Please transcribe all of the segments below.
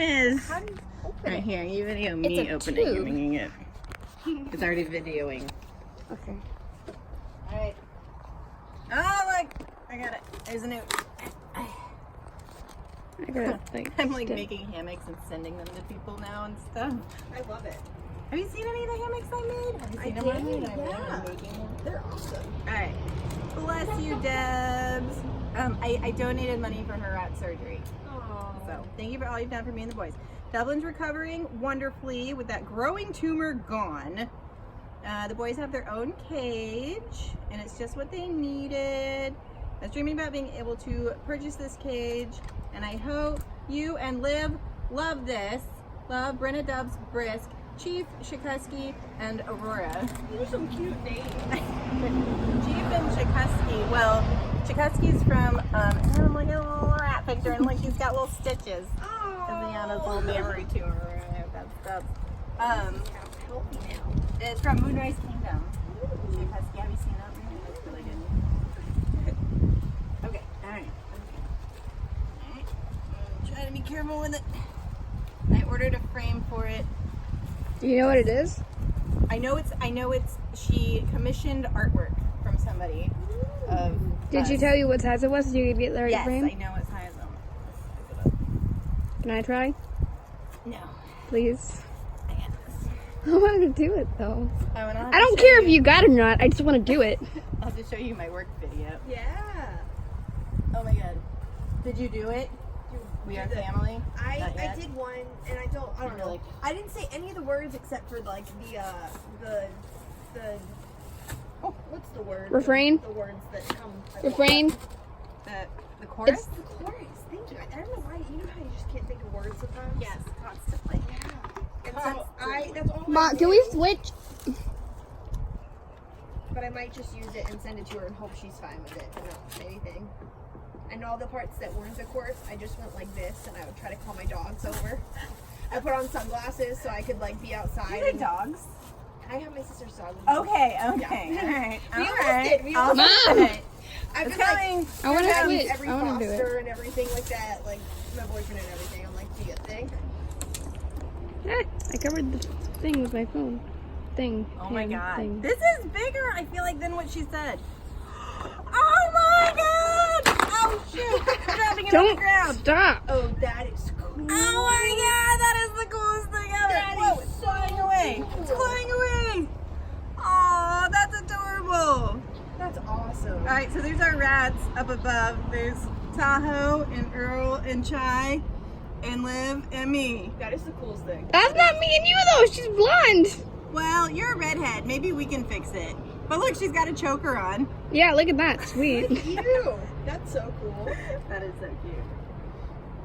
is. How do you open Right it? here, you video It's me a opening tube. and winging it. It's already videoing. Okay. Alright. Oh, look! I got it. There's a new. I got like. I'm like making hammocks and sending them to people now and stuff. I love it. Have you seen any of the hammocks I made? Have you seen them on me? I'm making them. They're awesome. Alright. Bless you, Debs. I donated money for her rat surgery. Aww. So thank you for all you've done for me and the boys. Devlin's recovering wonderfully with that growing tumor gone. The boys have their own cage, and it's just what they needed. I was dreaming about being able to purchase this cage, and I hope you and Liv love this. Love, Brenna Dubs Brisk, Chief Shikuski, and Aurora. Those are some cute names. Chief and Shikuski. Well, Shikuski's from, and I'm like a little rat picture, and like he's got little stitches. Because he had his little memory tumor. That's Help me now. it's from Moonrise Kingdom. Shikuski, have you seen that? It's really good. Okay, alright. Try to be careful with it. I ordered a frame for it. Do you know what it is? I know it's she commissioned artwork from somebody. Did she tell you what size it was? Did you get the right Yes, frame? I know what size them. Can I try? No. Please. I got this. I want to do it though. I I don't care if you got it or not. I just want to do it. I'll just show you my work video. Yeah. Oh my god. Did you do it? We are family? I Not yet? did one, and I don't know. Really? I didn't say any of the words except for like the what's the word? Refrain? The words that come. Refrain. The chorus? It's- The chorus. Thank you. I don't know why. You know how you just can't think of words sometimes. Yes, constantly. And that's all. Mom, I can we do, switch? But I might just use it and send it to her and hope she's fine with it and not say anything. And all the parts that weren't the chorus, I just went like this, and I would try to call my dogs over. I put on sunglasses so I could like be outside. You and dogs? I have my sister's dog. Okay. Yeah. Alright. We almost Alright. did. We almost Mom! did. I've It's been like coming. I want to having switch. every I want to do it. foster and everything like that, like my boyfriend and everything. I'm like, do you think? I covered the thing with my phone. Thing. Oh my Thing, god. thing. This is bigger, I feel like, than what she said. Oh my god! Oh shoot! I'm dropping it on the Don't ground. stop. Oh, that is cool. Oh my god, that is the coolest thing ever! That Whoa, is it's so flying away! It's cool. flying away! Oh, that's adorable! That's awesome. Alright, so there's our rats up above. There's Tahoe and Earl and Chai and Liv and me. That is the coolest thing. That's not me and you though. She's blonde. Well, you're a redhead. Maybe we can fix it. But look, she's got a choker on. Yeah, look at that. Sweet. Ew, that's so cool. That is so cute.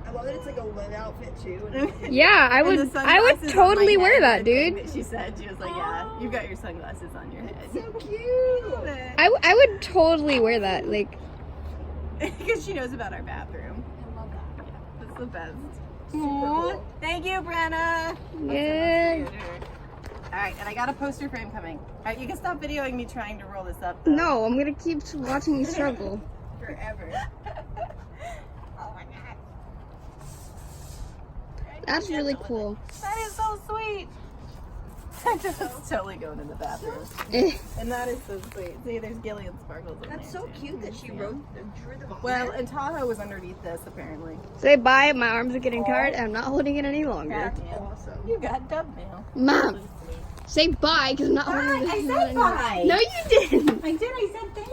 I love that it's like a live outfit too. And Yeah, I And would. the I would sunglasses on my totally wear head, that, the thing dude. that she said, she was like, yeah, you've got your sunglasses on your head. so cute. I would totally wear that. Like, Because she knows about our bathroom. I love that. Yeah, that's the best. Super Aw, cool. thank you, Brenna. yeah. Alright, and I got a poster frame coming. Alright, you can stop videoing me trying to roll this up. though. No, I'm gonna keep watching you struggle. Forever. Oh my god. That's really cool. That is so sweet. It's totally going in the bathroom. Eh. And that is so sweet. See, there's Gillian sparkles in That's there, so too. cute that she drew them on. Well, and Tahoe was underneath this, apparently. Say bye. My arms are getting tired, and I'm not holding it any longer. That's awesome. You got dub mail. Mom, say bye because I'm not holding it I any said longer. bye. No, you didn't. I did. I said thank